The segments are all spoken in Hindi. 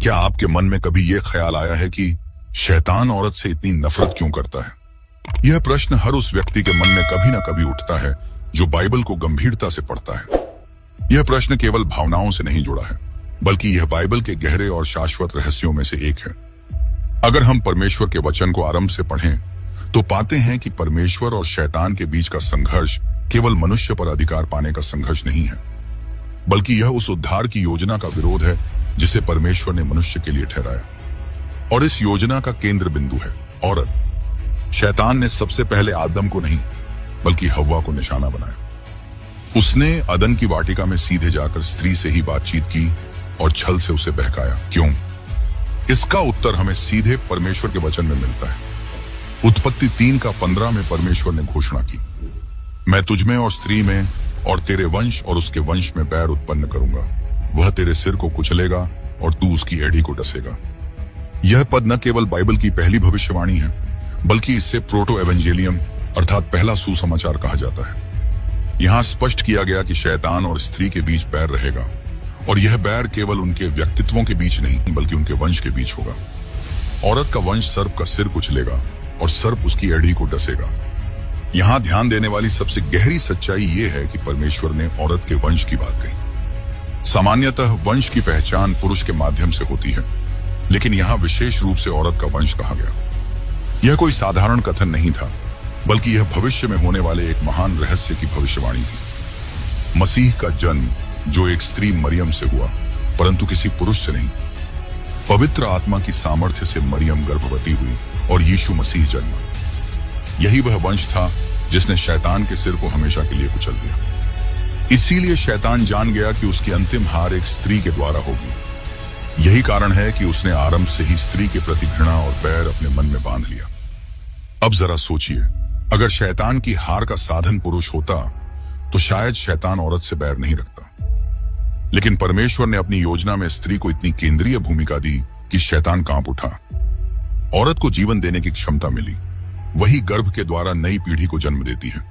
क्या आपके मन में कभी यह ख्याल आया है कि शैतान औरत से इतनी नफरत क्यों करता है? यह प्रश्न हर उस व्यक्ति के मन में कभी न कभी उठता है जो बाइबल को गंभीरता से पढ़ता है। यह प्रश्न केवल भावनाओं से नहीं जुड़ा है, बल्कि यह बाइबल के गहरे और शाश्वत रहस्यों में से एक है। अगर हम परमेश्वर के वचन को आरंभ से पढ़ें, तो पाते हैं कि परमेश्वर और शैतान के बीच का संघर्ष केवल मनुष्य पर अधिकार पाने का संघर्ष नहीं है, बल्कि यह उस उद्धार की योजना का विरोध है जिसे परमेश्वर ने मनुष्य के लिए ठहराया। और इस योजना का केंद्र बिंदु है औरत। शैतान ने सबसे पहले आदम को नहीं, बल्कि हव्वा को निशाना बनाया। उसने अदन की वाटिका में सीधे जाकर स्त्री से ही बातचीत की और छल से उसे बहकाया। क्यों? इसका उत्तर हमें सीधे परमेश्वर के वचन में मिलता है। उत्पत्ति 3:15 में परमेश्वर ने घोषणा की, मैं तुझमें और स्त्री में और तेरे वंश और उसके वंश में बैर उत्पन्न करूंगा। वह तेरे सिर को कुचलेगा और तू उसकी एड़ी को डसेगा। यह पद न केवल बाइबल की पहली भविष्यवाणी है, बल्कि इससे प्रोटो एवेंजेलियम अर्थात पहला सुसमाचार कहा जाता है। यहाँ स्पष्ट किया गया कि शैतान और स्त्री के बीच बैर रहेगा, और यह बैर केवल उनके व्यक्तित्वों के बीच नहीं, बल्कि उनके वंश के बीच होगा। औरत का वंश सर्प का सिर कुचलेगा और सर्प उसकी एड़ी को डसेगा। यहाँ ध्यान देने वाली सबसे गहरी सच्चाई यह है कि परमेश्वर ने औरत के वंश की बात कही। सामान्यतः वंश की पहचान पुरुष के माध्यम से होती है, लेकिन यहाँ विशेष रूप से औरत का वंश कहा गया। यह कोई साधारण कथन नहीं था, बल्कि यह भविष्य में होने वाले एक महान रहस्य की भविष्यवाणी थी। मसीह का जन्म, जो एक स्त्री मरियम से हुआ, परंतु किसी पुरुष से नहीं। पवित्र आत्मा की सामर्थ्य से मरियम गर्भवती हुई और यीशु मसीह जन्मा। यही वह वंश था जिसने शैतान के सिर को हमेशा के लिए कुचल दिया। इसीलिए शैतान जान गया कि उसकी अंतिम हार एक स्त्री के द्वारा होगी। यही कारण है कि उसने आरंभ से ही स्त्री के प्रति घृणा और बैर अपने मन में बांध लिया। अब जरा सोचिए, अगर शैतान की हार का साधन पुरुष होता, तो शायद शैतान औरत से बैर नहीं रखता। लेकिन परमेश्वर ने अपनी योजना में स्त्री को इतनी केंद्रीय भूमिका दी कि शैतान कांप उठा। औरत को जीवन देने की क्षमता मिली। वही गर्भ के द्वारा नई पीढ़ी को जन्म देती है।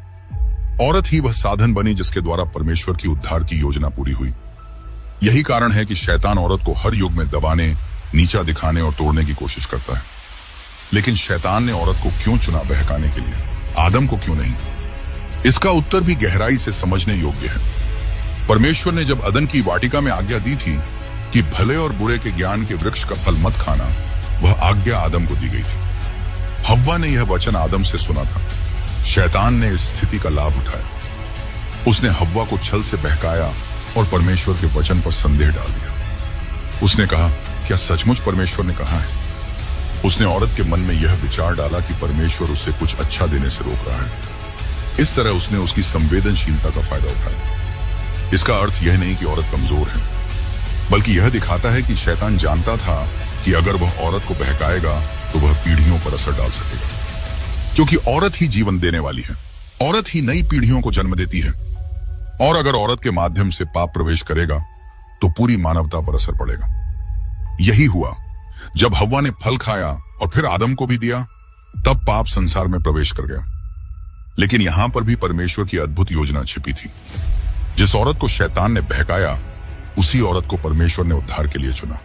औरत ही वह साधन बनी जिसके द्वारा परमेश्वर की उद्धार की योजना पूरी हुई। यही कारण है कि शैतान औरत को हर युग में दबाने, नीचा दिखाने और तोड़ने की कोशिश करता है। लेकिन शैतान ने औरत को क्यों चुना बहकाने के लिए? आदम को क्यों नहीं? इसका उत्तर भी गहराई से समझने योग्य है। परमेश्वर ने जब अदन की वाटिका में आज्ञा दी थी कि भले और बुरे के ज्ञान के वृक्ष का फल मत खाना, वह आज्ञा आदम को दी गई थी। हव्वा ने यह वचन आदम से सुना था। शैतान ने इस स्थिति का लाभ उठाया। उसने हव्वा को छल से बहकाया और परमेश्वर के वचन पर संदेह डाल दिया। उसने कहा, क्या सचमुच परमेश्वर ने कहा है? उसने औरत के मन में यह विचार डाला कि परमेश्वर उसे कुछ अच्छा देने से रोक रहा है। इस तरह उसने उसकी संवेदनशीलता का फायदा उठाया। इसका अर्थ यह नहीं कि औरत कमजोर है, बल्कि यह दिखाता है कि शैतान जानता था कि अगर वह औरत को बहकाएगा तो वह पीढ़ियों पर असर डाल सकेगा, क्योंकि औरत ही जीवन देने वाली है। औरत ही नई पीढ़ियों को जन्म देती है, और अगर औरत के माध्यम से पाप प्रवेश करेगा तो पूरी मानवता पर असर पड़ेगा। यही हुआ जब हव्वा ने फल खाया और फिर आदम को भी दिया, तब पाप संसार में प्रवेश कर गया। लेकिन यहां पर भी परमेश्वर की अद्भुत योजना छिपी थी। जिस औरत को शैतान ने बहकाया, उसी औरत को परमेश्वर ने उद्धार के लिए चुना।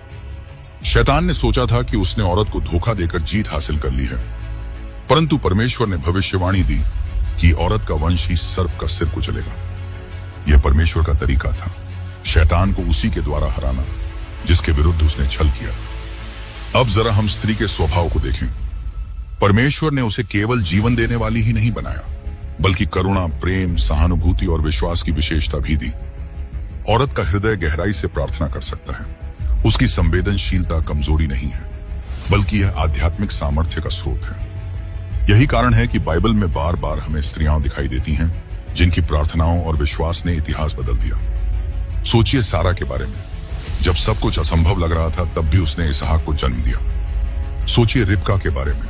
शैतान ने सोचा था कि उसने औरत को धोखा देकर जीत हासिल कर ली है, परंतु परमेश्वर ने भविष्यवाणी दी कि औरत का वंश ही सर्प का सिर कुचलेगा। यह परमेश्वर का तरीका था, शैतान को उसी के द्वारा हराना जिसके विरुद्ध उसने छल किया। अब जरा हम स्त्री के स्वभाव को देखें। परमेश्वर ने उसे केवल जीवन देने वाली ही नहीं बनाया, बल्कि करुणा, प्रेम, सहानुभूति और विश्वास की विशेषता भी दी। औरत का हृदय गहराई से प्रार्थना कर सकता है। उसकी संवेदनशीलता कमजोरी नहीं है, बल्कि यह आध्यात्मिक सामर्थ्य का स्रोत है। यही कारण है कि बाइबल में बार बार हमें स्त्रियां दिखाई देती हैं जिनकी प्रार्थनाओं और विश्वास ने इतिहास बदल दिया। सोचिए सारा के बारे में। जब सब कुछ असंभव लग रहा था, तब भी उसने इसहाक को जन्म दिया। सोचिए रिबका के बारे में,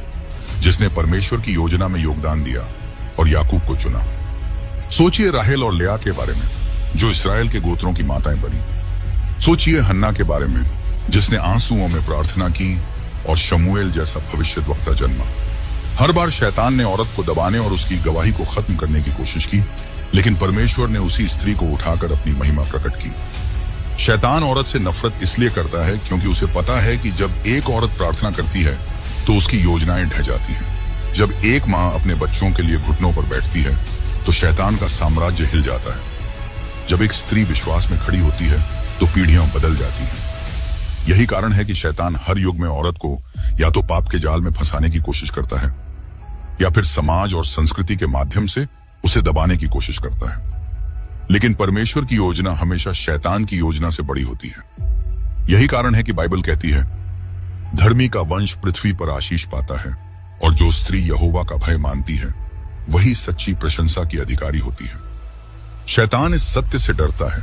जिसने परमेश्वर की योजना में योगदान दिया और याकूब को चुना। सोचिए राहेल और लिया के बारे में, जो इस्राएल के गोत्रों की माताएं बनी। सोचिए हन्ना के बारे में, जिसने आंसुओं में प्रार्थना की और शमूएल जैसा भविष्यद्वक्ता जन्मा। हर बार शैतान ने औरत को दबाने और उसकी गवाही को खत्म करने की कोशिश की, लेकिन परमेश्वर ने उसी स्त्री को उठाकर अपनी महिमा प्रकट की। शैतान औरत से नफरत इसलिए करता है क्योंकि उसे पता है कि जब एक औरत प्रार्थना करती है तो उसकी योजनाएं ढह जाती हैं। जब एक माँ अपने बच्चों के लिए घुटनों पर बैठती है तो शैतान का साम्राज्य हिल जाता है। जब एक स्त्री विश्वास में खड़ी होती है तो पीढ़ियां बदल जाती हैं। यही कारण है कि शैतान हर युग में औरत को या तो पाप के जाल में फंसाने की कोशिश करता है या फिर समाज और संस्कृति के माध्यम से उसे दबाने की कोशिश करता है। लेकिन परमेश्वर की योजना हमेशा शैतान की योजना से बड़ी होती है। यही कारण है कि बाइबल कहती है, धर्मी का वंश पृथ्वी पर आशीष पाता है और जो स्त्री यहोवा का भय मानती है वही सच्ची प्रशंसा की अधिकारी होती है। शैतान इस सत्य से डरता है।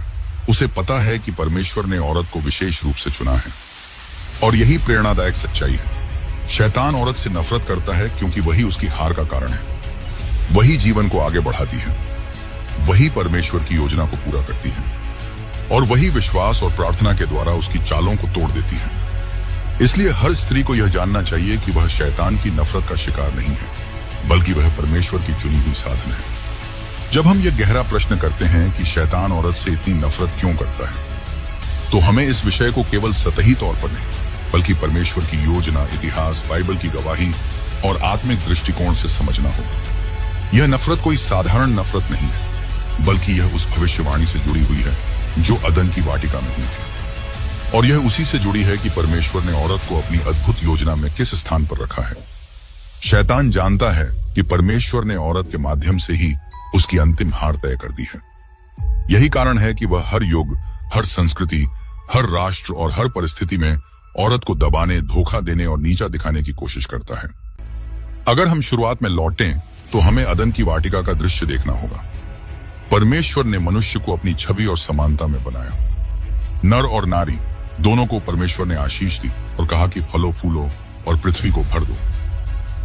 उसे पता है कि परमेश्वर ने औरत को विशेष रूप से चुना है और यही प्रेरणादायक सच्चाई है। शैतान औरत से नफरत करता है क्योंकि वही उसकी हार का कारण है। वही जीवन को आगे बढ़ाती है, वही परमेश्वर की योजना को पूरा करती है और वही विश्वास और प्रार्थना के द्वारा उसकी चालों को तोड़ देती है। इसलिए हर स्त्री को यह जानना चाहिए कि वह शैतान की नफरत का शिकार नहीं है, बल्कि वह परमेश्वर की चुनी हुई साधन है। जब हम यह गहरा प्रश्न करते हैं कि शैतान औरत से इतनी नफरत क्यों करता है, तो हमें इस विषय को केवल सतही तौर पर नहीं, बल्कि परमेश्वर की योजना, इतिहास, बाइबल की गवाही और आत्मिक दृष्टिकोण से समझना होगा। यह नफरत कोई साधारण नफरत नहीं है, बल्कि यह उस भविष्यवाणी से जुड़ी हुई है जो अदन की वाटिका में हुई थी और यह उसी से जुड़ी है कि परमेश्वर ने औरत को अपनी अद्भुत योजना में किस स्थान पर रखा है। शैतान जानता है कि परमेश्वर ने औरत के माध्यम से ही उसकी अंतिम हार तय कर दी है। यही कारण है कि वह हर युग, हर संस्कृति, हर राष्ट्र और हर परिस्थिति में औरत को दबाने, धोखा देने और नीचा दिखाने की कोशिश करता है। अगर हम शुरुआत में लौटें तो हमें अदन की वाटिका का दृश्य देखना होगा। परमेश्वर ने मनुष्य को अपनी छवि और समानता में बनाया। नर और नारी दोनों को परमेश्वर ने आशीष दी और कहा कि फलो फूलो और पृथ्वी को भर दो।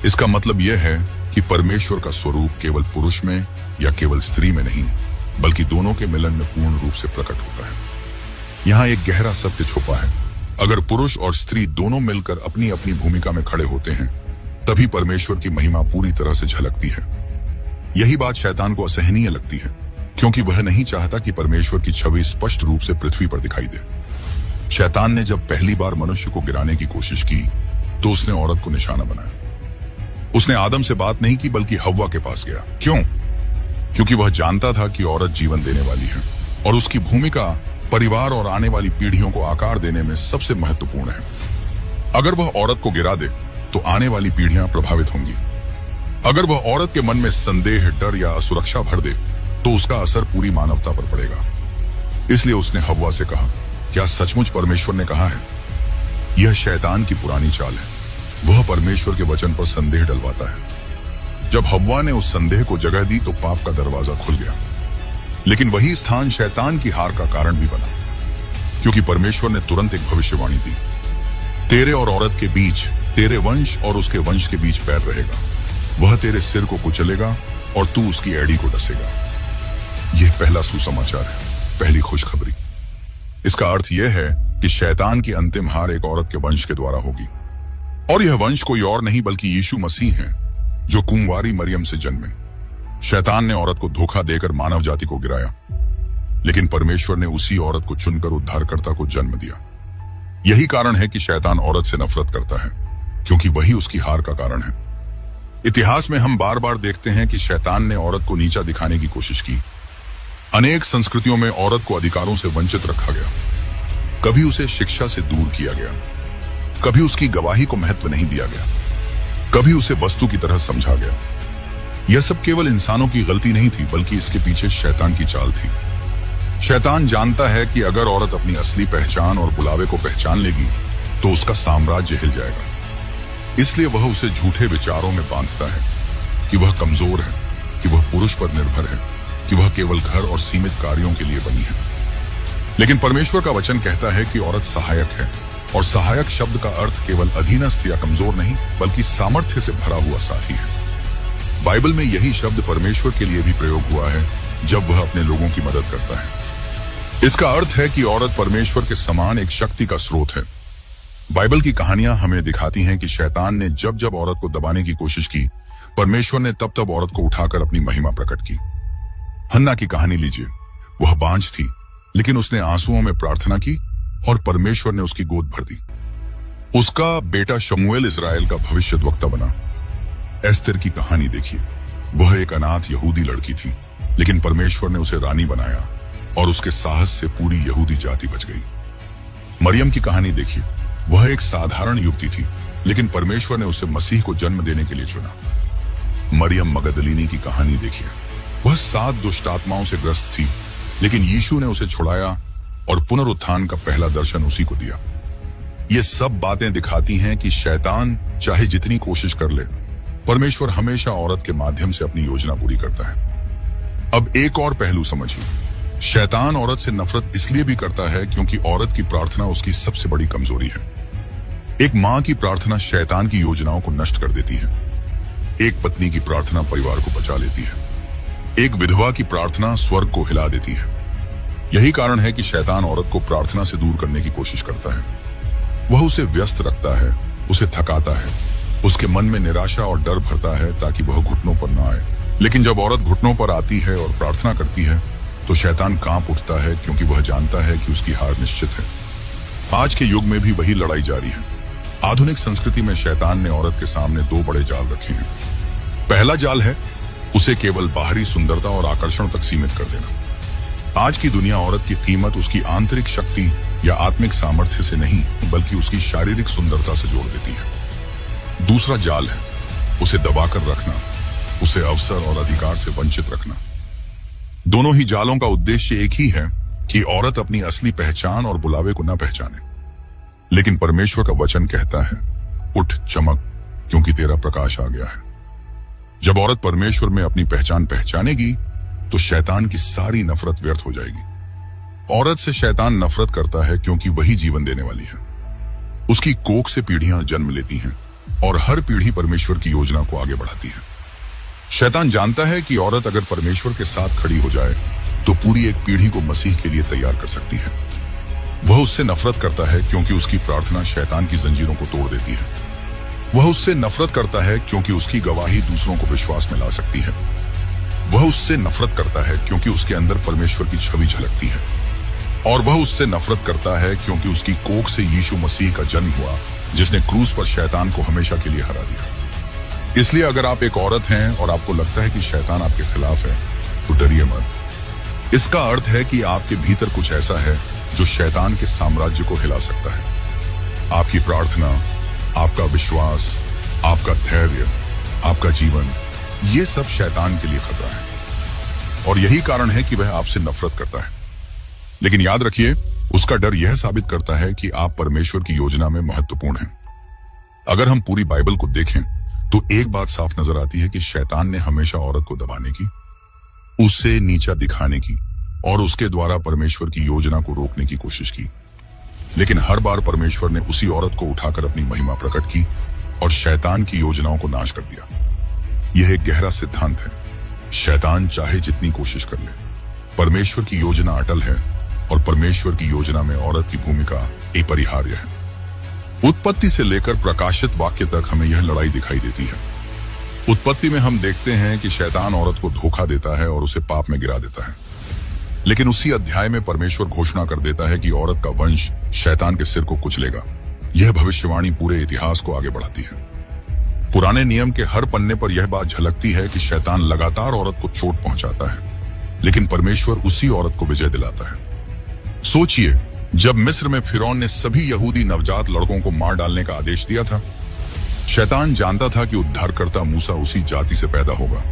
इसका मतलब यह है कि परमेश्वर का स्वरूप केवल पुरुष में या केवल स्त्री में नहीं, बल्कि दोनों के मिलन में पूर्ण रूप से प्रकट होता है। यहाँ एक गहरा सत्य छुपा है। अगर पुरुष और स्त्री दोनों मिलकर अपनी अपनी भूमिका में खड़े होते हैं, तभी परमेश्वर की महिमा पूरी तरह से झलकती है। यही बात शैतान को असहनीय लगती है, क्योंकि वह नहीं चाहता कि परमेश्वर की छवि स्पष्ट रूप से पृथ्वी पर दिखाई दे। शैतान ने जब पहली बार मनुष्य को गिराने की कोशिश की, तो उसने औरत को निशाना बनाया। उसने आदम से बात नहीं की, बल्कि हव्वा के पास गया। क्यों? क्योंकि वह जानता था कि औरत जीवन देने वाली है और उसकी भूमिका परिवार और आने वाली पीढ़ियों को आकार देने में सबसे महत्वपूर्ण है। अगर वह औरत को गिरा दे तो आने वाली पीढ़ियां प्रभावित होंगी। अगर वह औरत के मन में संदेह, डर या असुरक्षा भर दे तो उसका असर पूरी मानवता पर पड़ेगा। इसलिए उसने हव्वा से कहा, क्या सचमुच परमेश्वर ने कहा है? यह शैतान की पुरानी चाल है। वह परमेश्वर के वचन पर संदेह डलवाता है। जब हव्वा ने उस संदेह को जगह दी तो पाप का दरवाजा खुल गया। लेकिन वही स्थान शैतान की हार का कारण भी बना, क्योंकि परमेश्वर ने तुरंत एक भविष्यवाणी दी, तेरे और औरत के बीच, तेरे वंश और उसके वंश के बीच पैर रहेगा। वह तेरे सिर को कुचलेगा और तू उसकी एड़ी को डसेगा। यह पहला सुसमाचार है, पहली खुशखबरी। इसका अर्थ यह है कि शैतान की अंतिम हार एक औरत के वंश के द्वारा होगी और यह वंश कोई और नहीं बल्कि यीशु मसीह है, जो कुंवारी मरियम से जन्मे। शैतान ने औरत को धोखा देकर मानव जाति को गिराया, लेकिन परमेश्वर ने उसी औरत को चुनकर उद्धारकर्ता को जन्म दिया। यही कारण है कि शैतान औरत से नफरत करता है, क्योंकि वही उसकी हार का कारण है। इतिहास में हम बार बार देखते हैं कि शैतान ने औरत को नीचा दिखाने की कोशिश की। अनेक संस्कृतियों में औरत को अधिकारों से वंचित रखा गया। कभी उसे शिक्षा से दूर किया गया, कभी उसकी गवाही को महत्व नहीं दिया गया, कभी उसे वस्तु की तरह समझा गया। यह सब केवल इंसानों की गलती नहीं थी, बल्कि इसके पीछे शैतान की चाल थी। शैतान जानता है कि अगर औरत अपनी असली पहचान और बुलावे को पहचान लेगी तो उसका साम्राज्य हिल जाएगा। इसलिए वह उसे झूठे विचारों में बांधता है कि वह कमजोर है, कि वह पुरुष पर निर्भर है, कि वह केवल घर और सीमित कार्यों के लिए बनी है। लेकिन परमेश्वर का वचन कहता है कि औरत सहायक है, और सहायक शब्द का अर्थ केवल अधीनस्थ या कमजोर नहीं, बल्कि सामर्थ्य से भरा हुआ साथी है। बाइबल में यही शब्द परमेश्वर के लिए भी प्रयोग हुआ है जब वह अपने लोगों की मदद करता है। इसका अर्थ है कि औरत परमेश्वर के समान एक शक्ति का स्रोत है। बाइबल की कहानियां हमें दिखाती हैं कि शैतान ने जब जब औरत को दबाने की कोशिश की, परमेश्वर ने तब तब औरत को उठाकर अपनी महिमा प्रकट की। हन्ना की कहानी लीजिए। वह बांझ थी, लेकिन उसने आंसुओं में प्रार्थना की और परमेश्वर ने उसकी गोद भर दी। उसका बेटा शमूएल इजराइल का भविष्यद्वक्ता बना। एस्तेर की कहानी देखिए। वह एक अनाथ यहूदी लड़की थी, लेकिन परमेश्वर ने उसे रानी बनाया और उसके साहस से पूरी यहूदी जाति बच गई। मरियम की कहानी देखिए। वह एक साधारण युवती थी, लेकिन परमेश्वर ने उसे मसीह को जन्म देने के लिए चुना। मरियम मगदलीनी की कहानी देखिए। वह 7 दुष्ट आत्माओं से ग्रस्त थी, लेकिन यीशु ने उसे छुड़ाया और पुनरुत्थान का पहला दर्शन उसी को दिया। ये सब बातें दिखाती हैं कि शैतान चाहे जितनी कोशिश कर ले, परमेश्वर हमेशा औरत के माध्यम से अपनी योजना पूरी करता है। अब एक और पहलू समझिए। शैतान औरत से नफरत इसलिए भी करता है क्योंकि औरत की प्रार्थना उसकी सबसे बड़ी कमजोरी है। एक मां की प्रार्थना शैतान की योजनाओं को नष्ट कर देती है। एक पत्नी की प्रार्थना परिवार को बचा लेती है। एक विधवा की प्रार्थना स्वर्ग को हिला देती है। यही कारण है कि शैतान औरत को प्रार्थना से दूर करने की कोशिश करता है। वह उसे व्यस्त रखता है, उसे थकाता है, उसके मन में निराशा और डर भरता है ताकि वह घुटनों पर न आए। लेकिन जब औरत घुटनों पर आती है और प्रार्थना करती है तो शैतान कांप उठता है, क्योंकि वह जानता है कि उसकी हार निश्चित है। आज के युग में भी वही लड़ाई जारी है। आधुनिक संस्कृति में शैतान ने औरत के सामने 2 बड़े जाल रखे हैं। पहला जाल है उसे केवल बाहरी सुंदरता और आकर्षण तक सीमित कर देना। आज की दुनिया औरत की कीमत उसकी आंतरिक शक्ति या आत्मिक सामर्थ्य से नहीं, बल्कि उसकी शारीरिक सुंदरता से जोड़ देती है। दूसरा जाल है उसे दबाकर रखना, उसे अवसर और अधिकार से वंचित रखना। दोनों ही जालों का उद्देश्य एक ही है कि औरत अपनी असली पहचान और बुलावे को न पहचाने। लेकिन परमेश्वर का वचन कहता है, उठ चमक, क्योंकि तेरा प्रकाश आ गया है। जब औरत परमेश्वर में अपनी पहचान पहचानेगी तो शैतान की सारी नफरत व्यर्थ हो जाएगी। औरत से शैतान नफरत करता है क्योंकि वही जीवन देने वाली है। उसकी कोख से पीढ़ियां जन्म लेती हैं और हर पीढ़ी परमेश्वर की योजना को आगे बढ़ाती है। शैतान जानता है कि औरत अगर परमेश्वर के साथ खड़ी हो जाए तो पूरी एक पीढ़ी को मसीह के लिए तैयार कर सकती है। वह उससे नफरत करता है क्योंकि उसकी प्रार्थना शैतान की जंजीरों को तोड़ देती है। वह उससे नफरत करता है क्योंकि उसकी गवाही दूसरों को विश्वास में ला सकती है। वह उससे नफरत करता है क्योंकि उसके अंदर परमेश्वर की छवि झलकती है। और वह उससे नफरत करता है क्योंकि उसकी कोख से यीशु मसीह का जन्म हुआ, जिसने क्रूस पर शैतान को हमेशा के लिए हरा दिया। इसलिए अगर आप एक औरत हैं और आपको लगता है कि शैतान आपके खिलाफ है, तो डरिए मत। इसका अर्थ है कि आपके भीतर कुछ ऐसा है जो शैतान के साम्राज्य को हिला सकता है। आपकी प्रार्थना, आपका विश्वास, आपका धैर्य, आपका जीवन, ये सब शैतान के लिए खतरा है। और यही कारण है कि वह आपसे नफरत करता है। लेकिन याद रखिए, उसका डर यह साबित करता है कि आप परमेश्वर की योजना में महत्वपूर्ण हैं। अगर हम पूरी बाइबल को देखें तो एक बात साफ नजर आती है कि शैतान ने हमेशा औरत को दबाने की, उससे नीचा दिखाने की और उसके द्वारा परमेश्वर की योजना को रोकने की कोशिश की। लेकिन हर बार परमेश्वर ने उसी औरत को उठाकर अपनी महिमा प्रकट की और शैतान की योजनाओं को नाश कर दिया। यह एक गहरा सिद्धांत है। शैतान चाहे जितनी कोशिश कर ले, परमेश्वर की योजना अटल है और परमेश्वर की योजना में औरत की भूमिका अपरिहार्य है। उत्पत्ति से लेकर प्रकाशित वाक्य तक हमें यह लड़ाई दिखाई देती है। उत्पत्ति में हम देखते हैं कि शैतान औरत को धोखा देता है और उसे पाप में गिरा देता है। लेकिन उसी अध्याय में परमेश्वर घोषणा कर देता है कि औरत का वंश शैतान के सिर को कुचलेगा। यह भविष्यवाणी पूरे इतिहास को आगे बढ़ाती है। पुराने नियम के हर पन्ने पर यह बात झलकती है कि शैतान लगातार औरत को चोट पहुंचाता है, लेकिन परमेश्वर उसी औरत को विजय दिलाता है। सोचिए, जब मिस्र में फिरौन ने सभी यहूदी नवजात लड़कों को मार डालने का आदेश दिया था, शैतान जानता था कि उद्धारकर्ता मूसा उसी जाति से पैदा होगा।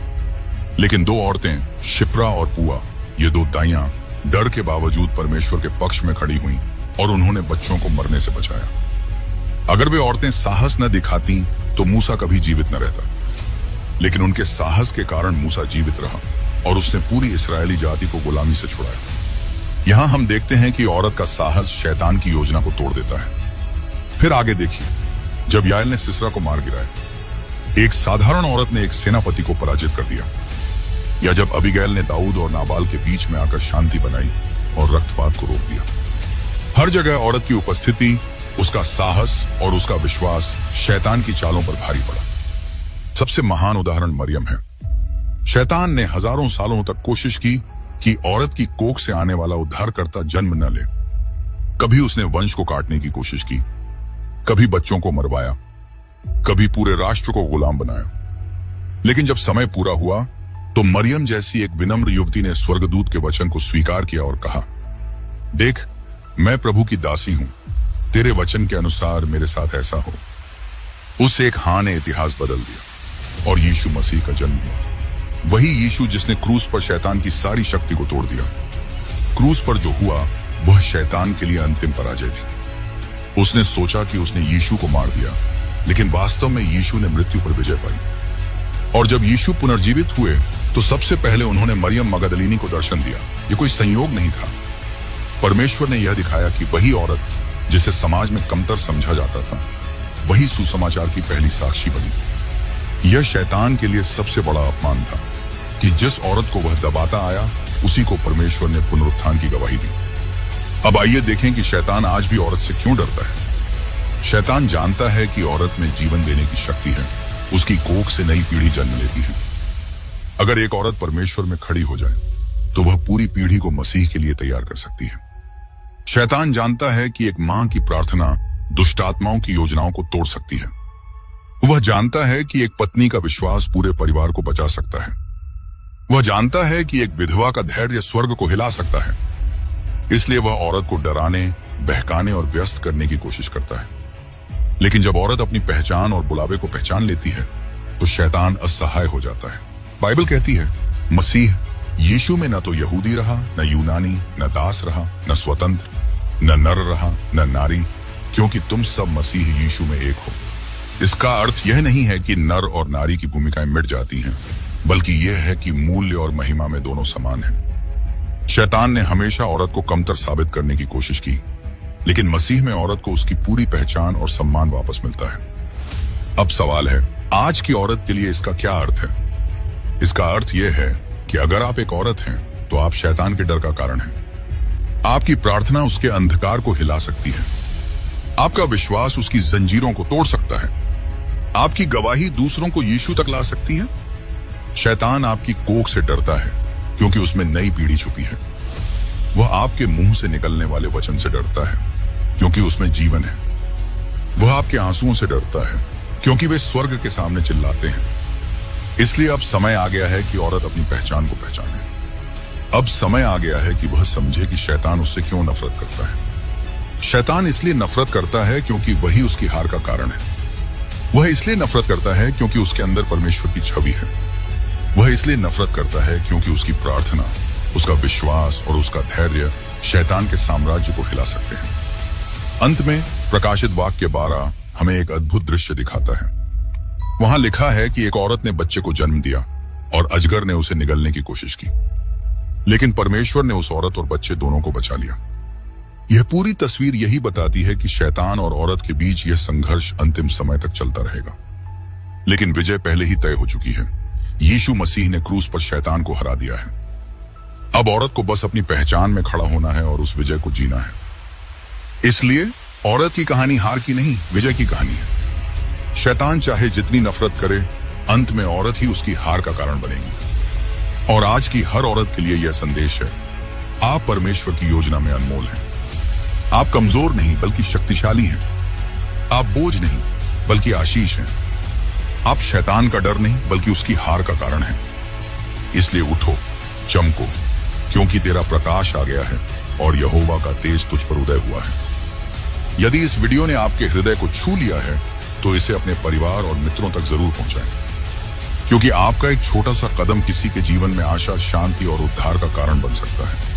लेकिन 2 औरतें, शिप्रा और पुआ, ये 2 दाइयां, डर के बावजूद परमेश्वर के पक्ष में खड़ी हुई और उन्होंने बच्चों को मरने से बचाया। अगर वे औरतें साहस न दिखाती तो मूसा कभी जीवित न रहता। लेकिन उनके साहस के कारण मूसा जीवित रहा और उसने पूरी इस्राएली जाति को गुलामी से छुड़ाया। यहां हम देखते हैं कि औरत का साहस शैतान की योजना को तोड़ देता है। फिर आगे देखिए, जब याएल ने सिसरा को मार गिराया, एक साधारण औरत ने एक सेनापति को पराजित कर दिया। या जब अबीगैल ने दाऊद और नाबाल के बीच में आकर शांति बनाई और रक्तपात को रोक दिया। हर जगह औरत की उपस्थिति, उसका साहस और उसका विश्वास शैतान की चालों पर भारी पड़ा। सबसे महान उदाहरण मरियम है। शैतान ने हजारों सालों तक कोशिश की कि औरत की कोख से आने वाला उद्धारकर्ता जन्म न ले। कभी उसने वंश को काटने की कोशिश की, कभी बच्चों को मरवाया, कभी पूरे राष्ट्र को गुलाम बनाया। लेकिन जब समय पूरा हुआ तो मरियम जैसी एक विनम्र युवती ने स्वर्गदूत के वचन को स्वीकार किया और कहा, देख, मैं प्रभु की दासी हूं, तेरे वचन के अनुसार मेरे साथ ऐसा हो। उस एक हाँ ने इतिहास बदल दिया और यीशु मसीह का जन्म हुआ। वही यीशु जिसने क्रूस पर शैतान की सारी शक्ति को तोड़ दिया। क्रूस पर जो हुआ वह शैतान के लिए अंतिम पराजय थी। उसने सोचा कि उसने यीशु को मार दिया, लेकिन वास्तव में यीशु ने मृत्यु पर विजय पाई। और जब यीशु पुनर्जीवित हुए तो सबसे पहले उन्होंने मरियम मगदलीनी को दर्शन दिया। ये कोई संयोग नहीं था। परमेश्वर ने यह दिखाया कि वही औरत जिसे समाज में कमतर समझा जाता था, वही सुसमाचार की पहली साक्षी बनी। यह शैतान के लिए सबसे बड़ा अपमान था कि जिस औरत को वह दबाता आया, उसी को परमेश्वर ने पुनरुत्थान की गवाही दी। अब आइए देखें कि शैतान आज भी औरत से क्यों डरता है। शैतान जानता है कि औरत में जीवन देने की शक्ति है, उसकी कोख से नई पीढ़ी जन्म लेती है। अगर एक औरत परमेश्वर में खड़ी हो जाए तो वह पूरी पीढ़ी को मसीह के लिए तैयार कर सकती है। शैतान जानता है कि एक मां की प्रार्थना दुष्ट आत्माओं की योजनाओं को तोड़ सकती है। वह जानता है कि एक पत्नी का विश्वास पूरे परिवार को बचा सकता है। वह जानता है कि एक विधवा का धैर्य स्वर्ग को हिला सकता है। इसलिए वह औरत को डराने, बहकाने और व्यस्त करने की कोशिश करता है। लेकिन जब औरत अपनी पहचान और बुलावे को पहचान लेती है तो शैतान असहाय हो जाता है। बाइबल कहती है, मसीह यीशु में न तो यहूदी रहा, न यूनानी, न दास रहा, न स्वतंत्र, न नर रहा, न नारी, क्योंकि तुम सब मसीह यीशु में एक हो। इसका अर्थ यह नहीं है कि नर और नारी की भूमिकाएं मिट जाती हैं, बल्कि यह है कि मूल्य और महिमा में दोनों समान हैं। शैतान ने हमेशा औरत को कमतर साबित करने की कोशिश की, लेकिन मसीह में औरत को उसकी पूरी पहचान और सम्मान वापस मिलता है। अब सवाल है, आज की औरत के लिए इसका क्या अर्थ है? इसका अर्थ यह है कि अगर आप एक औरत हैं तो आप शैतान के डर का कारण हैं। आपकी प्रार्थना उसके अंधकार को हिला सकती है। आपका विश्वास उसकी जंजीरों को तोड़ सकता है। आपकी गवाही दूसरों को यीशु तक ला सकती है। शैतान आपकी कोख से डरता है क्योंकि उसमें नई पीढ़ी छुपी है। वह आपके मुंह से निकलने वाले वचन से डरता है क्योंकि उसमें जीवन है। वह आपके आंसुओं से डरता है क्योंकि वे स्वर्ग के सामने चिल्लाते हैं। इसलिए अब समय आ गया है कि औरत अपनी पहचान को पहचाने। अब समय आ गया है कि वह समझे कि शैतान उससे क्यों नफरत करता है। शैतान इसलिए नफरत करता है क्योंकि वही उसकी हार का कारण है। वह इसलिए नफरत करता है क्योंकि उसके अंदर परमेश्वर की छवि है। वह इसलिए नफरत करता है क्योंकि उसकी प्रार्थना, उसका विश्वास और उसका धैर्य शैतान के साम्राज्य को हिला सकते हैं। अंत में प्रकाशित वाक्य 12 हमें एक अद्भुत दृश्य दिखाता है। वहां लिखा है कि एक औरत ने बच्चे को जन्म दिया और अजगर ने उसे निगलने की कोशिश की, लेकिन परमेश्वर ने उस औरत और बच्चे दोनों को बचा लिया। यह पूरी तस्वीर यही बताती है कि शैतान और औरत के बीच यह संघर्ष अंतिम समय तक चलता रहेगा, लेकिन विजय पहले ही तय हो चुकी है। यीशु मसीह ने क्रूस पर शैतान को हरा दिया है। अब औरत को बस अपनी पहचान में खड़ा होना है और उस विजय को जीना है। इसलिए औरत की कहानी हार की नहीं, विजय की कहानी है। शैतान चाहे जितनी नफरत करे, अंत में औरत ही उसकी हार का कारण बनेगी। और आज की हर औरत के लिए यह संदेश है, आप परमेश्वर की योजना में अनमोल हैं। आप कमजोर नहीं बल्कि शक्तिशाली हैं। आप बोझ नहीं बल्कि आशीष हैं। आप शैतान का डर नहीं बल्कि उसकी हार का कारण हैं। इसलिए उठो, चमको, क्योंकि तेरा प्रकाश आ गया है और यहोवा का तेज तुझ पर उदय हुआ है। यदि इस वीडियो ने आपके हृदय को छू लिया है तो इसे अपने परिवार और मित्रों तक जरूर पहुंचाएं, क्योंकि आपका एक छोटा सा कदम किसी के जीवन में आशा, शांति और उद्धार का कारण बन सकता है।